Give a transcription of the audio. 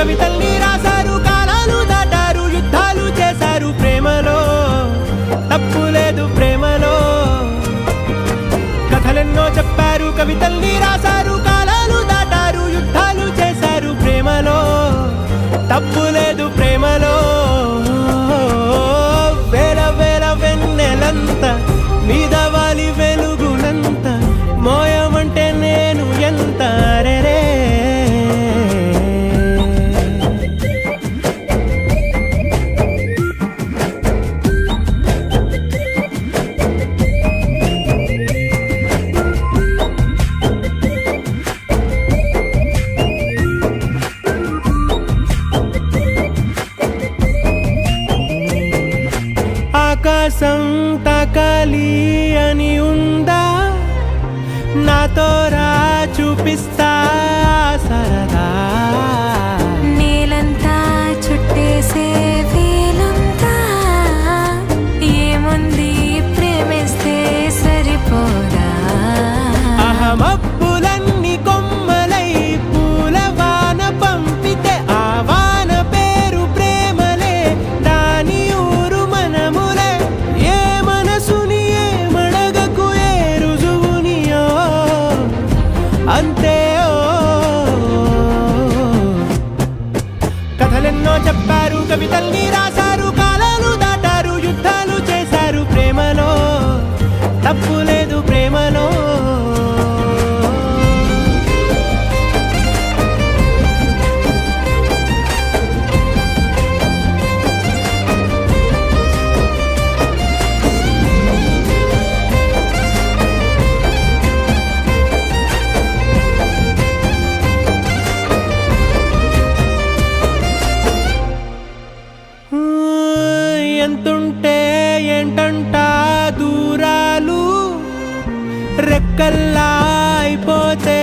కవితల్ని రాశారు, కాలాలు దాటారు, యుద్ధాలు చేశారు ప్రేమలో, తప్పు లేదు ప్రేమలో. కథలెన్నో చెప్పారు, కవితల్ని రాశారు, కాలాలు దాటారు, యుద్ధాలు చేశారు ప్రేమలో, తప్పు లేదు ప్రేమలో. వేల వేల వెన్నెలంత మీద వాలి వెలుగునంత మోయమంటే నేను ఎంత రే. ఆకాశం తాకాలి అని ఉందా, నాతో రా చూపిస్తా సరదా. నేలంతా చుట్టేసే వేలంతా ఏముంది ప్రేమిస్తే సరిపోదా. అహమప్పులన్నీ కొమ్మలై పూలవాన పంపితే ఆ వాన పేరు ప్రేమలే, దాని ఊరు మనములే. ఏ మనసుని ఏ మడగకు ఏ రుజువునియో అంతే. కథలెన్నో చెప్పారు, కవితల్ని రాశారు, కాలాలు దాటారు, యుద్ధాలు చేశారు ప్రేమలో, తప్పు లేదు ప్రేమలో. ఎంతుంటే ఏంటంట దూరాలు, రెక్కల్లా అయిపోతే